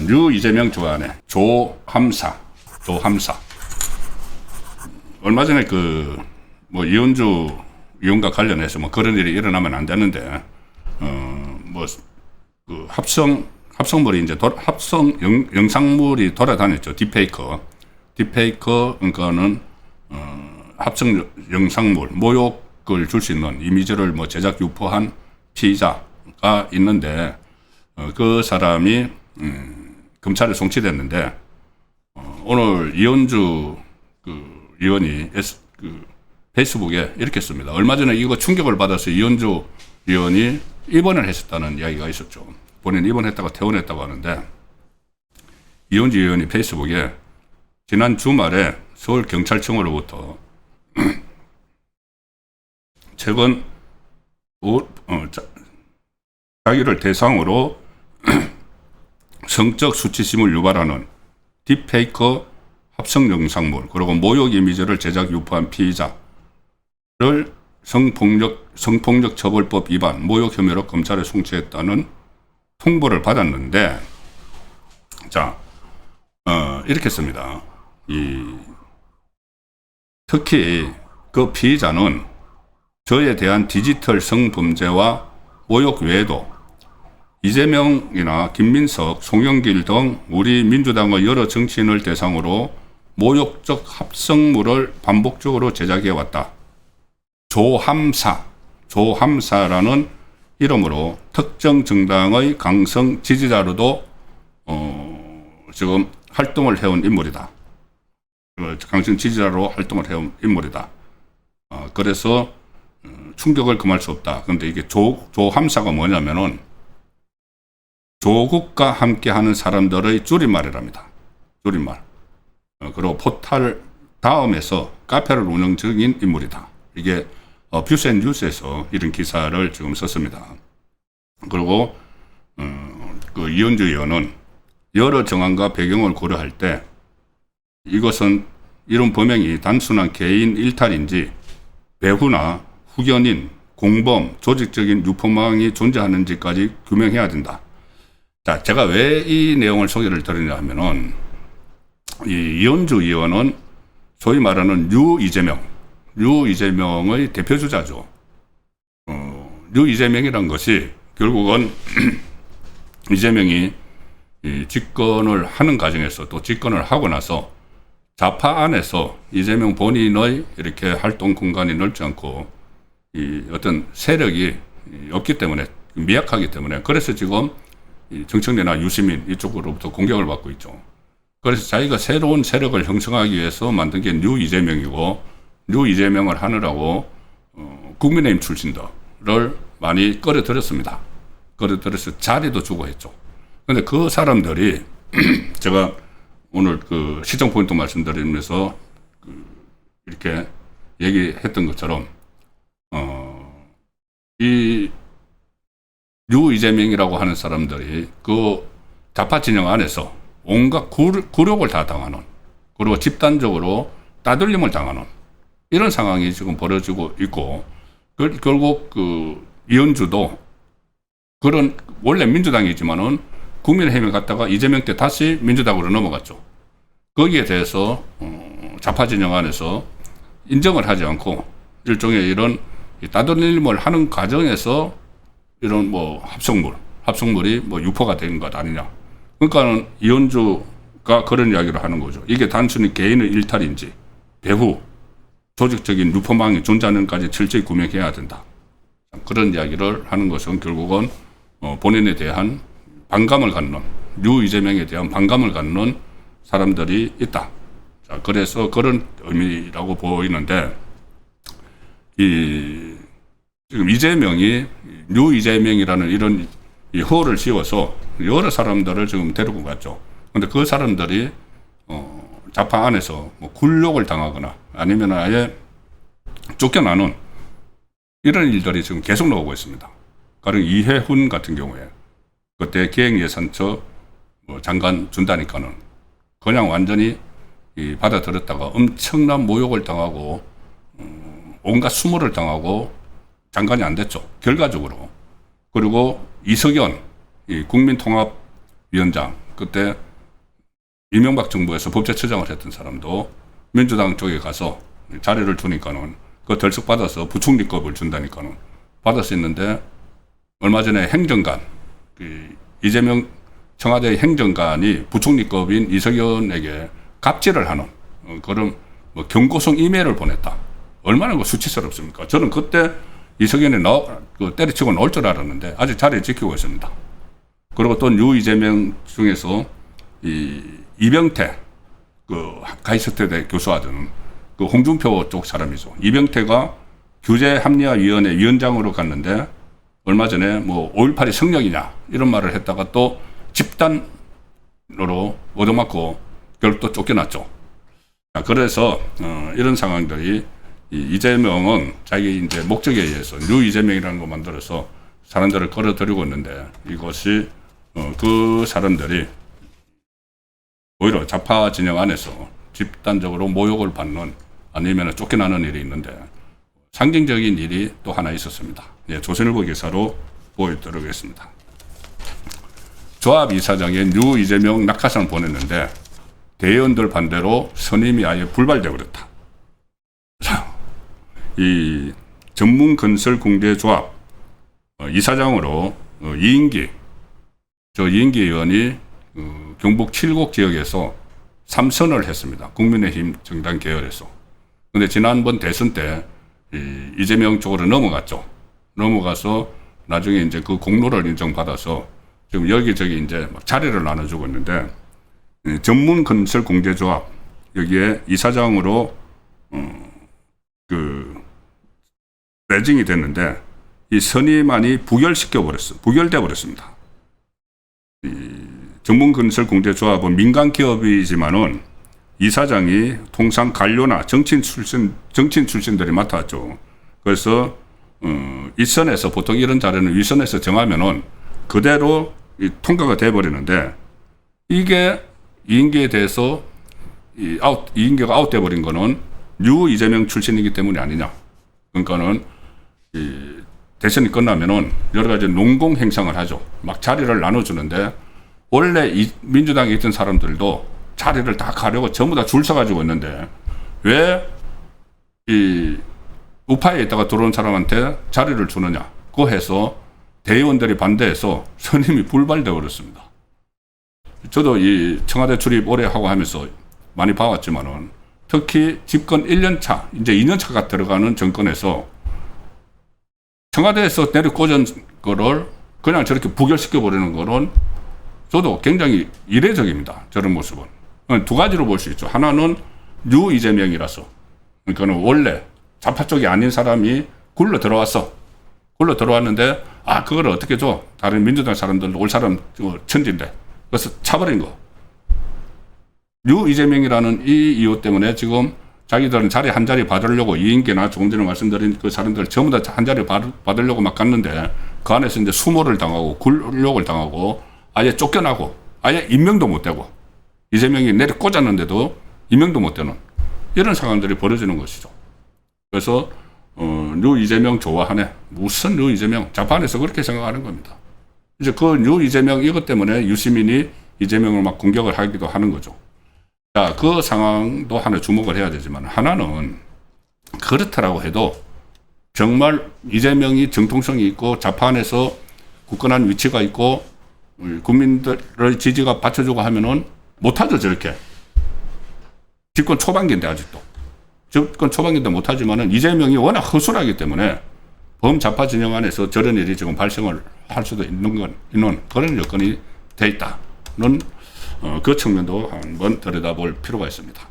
류 이재명 주간에 조함사. 얼마 전에 이현주 의원과 관련해서 그런 일이 일어나면 안 되는데, 합성물이 영상물이 돌아다녔죠. 딥페이커, 그러니까는, 합성 영상물, 모욕을 줄 수 있는 이미지를 제작 유포한 피의자가 있는데, 그 사람이, 검찰에 송치됐는데, 오늘 이현주 의원이 페이스북에 이렇게 씁니다. 얼마 전에 이거 충격을 받아서 이현주 의원이 입원을 했었다는 이야기가 있었죠. 본인 입원했다가 퇴원했다고 하는데, 이현주 의원이 페이스북에 지난 주말에 서울경찰청으로부터 최근 자기를 대상으로 성적 수치심을 유발하는 딥페이커 합성 영상물 그리고 모욕 이미지를 제작 유포한 피의자를 성폭력 처벌법 위반 모욕 혐의로 검찰에 송치했다는 통보를 받았는데, 이렇게 씁니다. 특히 그 피의자는 저에 대한 디지털 성범죄와 모욕 외에도 이재명이나 김민석, 송영길 등 우리 민주당의 여러 정치인을 대상으로 모욕적 합성물을 반복적으로 제작해왔다. 조함사라는 이름으로 특정 정당의 강성 지지자로도 지금 활동을 해온 인물이다. 강성 지지자로 활동을 해온 인물이다. 그래서 충격을 금할 수 없다. 그런데 이게 조함사가 뭐냐면은 조국과 함께하는 사람들의 줄임말이랍니다. 줄임말. 그리고 포탈 다음에서 카페를 운영 중인 인물이다. 이게 뷰센뉴스에서 이런 기사를 지금 썼습니다. 그리고 이현주 의원은 여러 정황과 배경을 고려할 때 이것은 이런 범행이 단순한 개인 일탈인지 배후나 후견인, 공범, 조직적인 유포망이 존재하는지까지 규명해야 된다. 자, 제가 왜 이 내용을 소개를 드리냐 하면은, 이현주 의원은 소위 말하는 류 이재명의 대표주자죠. 류 이재명이란 것이 결국은 이재명이 집권을 하는 과정에서 또 집권을 하고 나서 좌파 안에서 이재명 본인의 이렇게 활동 공간이 넓지 않고 어떤 세력이 없기 때문에 미약하기 때문에 그래서 지금 정청래나 유시민 이쪽으로부터 공격을 받고 있죠. 그래서 자기가 새로운 세력을 형성하기 위해서 만든 게 뉴 이재명이고 뉴 이재명을 하느라고 국민의힘 출신들을 많이 끌어들였습니다. 끌어들여서 자리도 주고 했죠. 그런데 그 사람들이 제가 오늘 시정 포인트 말씀드리면서 이렇게 얘기했던 것처럼 이 류 이재명이라고 하는 사람들이 그 좌파 진영 안에서 온갖 굴욕을 다 당하는, 그리고 집단적으로 따돌림을 당하는 이런 상황이 지금 벌어지고 있고, 결국 이현주도 그런 원래 민주당이지만은 국민의힘에 갔다가 이재명 때 다시 민주당으로 넘어갔죠. 거기에 대해서 좌파 진영 안에서 인정을 하지 않고 일종의 이런 따돌림을 하는 과정에서 이런 합성물이 유포가 된 것 아니냐. 그러니까는 이현주가 그런 이야기를 하는 거죠. 이게 단순히 개인의 일탈인지 배후 조직적인 유포망이 존재하는까지 철저히 구명해야 된다. 그런 이야기를 하는 것은 결국은 본인에 대한 반감을 갖는, 류 이재명에 대한 반감을 갖는 사람들이 있다. 자, 그래서 그런 의미라고 보이는데, 지금 이재명이 류 이재명이라는 이런 허를 씌워서 여러 사람들을 지금 데리고 갔죠. 근데 그 사람들이 좌파 안에서 굴욕을 당하거나 아니면 아예 쫓겨나는 이런 일들이 지금 계속 나오고 있습니다. 가령 이해훈 같은 경우에 그때 기획예산처 장관 준다니까는 그냥 완전히 받아들였다가 엄청난 모욕을 당하고 온갖 수모를 당하고 장관이 안 됐죠. 결과적으로. 그리고 이석연 이 국민통합위원장, 그때 이명박 정부에서 법제처장을 했던 사람도 민주당 쪽에 가서 자리를 두니까는 그 덜썩받아서 부총리급을 준다니까는 받을 수 있는데, 얼마 전에 행정관, 이재명 청와대 행정관이 부총리급인 이석연에게 갑질을 하는 그런 뭐 경고성 이메일을 보냈다. 얼마나 그 수치스럽습니까? 저는 그때 이석연이 때려치고 나올 줄 알았는데 아직 자리를 지키고 있습니다. 그리고 또 뉴 이재명 중에서 이병태 가이스트대 교수하던 홍준표 쪽 사람이죠. 이병태가 규제합리화위원회 위원장으로 갔는데 얼마 전에 뭐 5.18이 성역이냐 이런 말을 했다가 또 집단으로 얻어맞고 결국 또 쫓겨났죠. 그래서 이런 상황들이 이재명은 자기 이제 목적에 의해서 뉴 이재명이라는 거 만들어서 사람들을 끌어들이고 있는데, 이것이 그 사람들이 오히려 좌파 진영 안에서 집단적으로 모욕을 받는, 아니면 쫓겨나는 일이 있는데, 상징적인 일이 또 하나 있었습니다. 예, 조선일보 기사로 보여드리겠습니다. 조합 이사장에 뉴 이재명 낙하산을 보냈는데 대의원들 반대로 선임이 아예 불발되어 버렸다. 이 전문건설공제조합 이사장으로 이인기 의원이 경북 칠곡 지역에서 3선을 했습니다. 국민의힘 정당 계열에서. 근데 지난번 대선 때 이재명 쪽으로 넘어갔죠. 넘어가서 나중에 이제 그 공로를 인정받아서 지금 여기저기 이제 막 자리를 나눠주고 있는데, 전문건설공제조합 여기에 이사장으로 매징이 됐는데 이 선임안이 부결돼 버렸습니다. 이 전문건설공제조합은 민간 기업이지만은 이사장이 통상 관료나 정치인 출신들이 맡았죠. 그래서 윗선에서 보통 이런 자리는 윗선에서 정하면은 그대로 통과가 돼 버리는데, 이게 이인기에 대해서 이인기가 아웃돼 버린 거는 뉴 이재명 출신이기 때문이 아니냐. 그러니까는 대선이 끝나면은 여러 가지 농공 행상을 하죠. 막 자리를 나눠주는데, 원래 민주당에 있던 사람들도 자리를 다 가려고 전부 다 줄 서가지고 있는데, 왜 우파에 있다가 들어온 사람한테 자리를 주느냐. 그거 해서 대의원들이 반대해서 선임이 불발되어 버렸습니다. 저도 이 청와대 출입 오래 하고 하면서 많이 봐왔지만은, 특히 집권 1년 차, 이제 2년 차가 들어가는 정권에서 청와대에서 내려 꽂은 거를 그냥 저렇게 부결시켜 버리는 거는 저도 굉장히 이례적입니다. 저런 모습은. 두 가지로 볼 수 있죠. 하나는 뉴 이재명이라서. 그러니까 원래 좌파 쪽이 아닌 사람이 굴러 들어왔는데, 그걸 어떻게 줘? 다른 민주당 사람들 올 사람 천지인데. 그래서 차버린 거. 뉴 이재명이라는 이 이유 때문에 지금 자기들은 자리 한 자리 받으려고, 이인기나 조금 전에 말씀드린 그 사람들 전부 다 한 자리 받으려고 막 갔는데, 그 안에서 이제 수모를 당하고 굴욕을 당하고 아예 쫓겨나고 아예 임명도 못 되고, 이재명이 내려 꽂았는데도 임명도 못 되는 이런 상황들이 벌어지는 것이죠. 그래서 뉴 이재명 좋아하네. 무슨 뉴 이재명? 자판에서 그렇게 생각하는 겁니다. 이제 그 뉴 이재명 이것 때문에 유시민이 이재명을 막 공격을 하기도 하는 거죠. 자, 그 상황도 하나 주목을 해야 되지만, 하나는 그렇다라고 해도 정말 이재명이 정통성이 있고 좌판에서 굳건한 위치가 있고 국민들의 지지가 받쳐주고 하면은 못하죠, 저렇게. 집권 초반기인데 아직도. 집권 초반기인데 못하지만은 이재명이 워낙 허술하기 때문에 범좌파 진영 안에서 저런 일이 지금 발생을 할 수도 있는 그런 여건이 돼 있다는 그 측면도 한번 들여다볼 필요가 있습니다.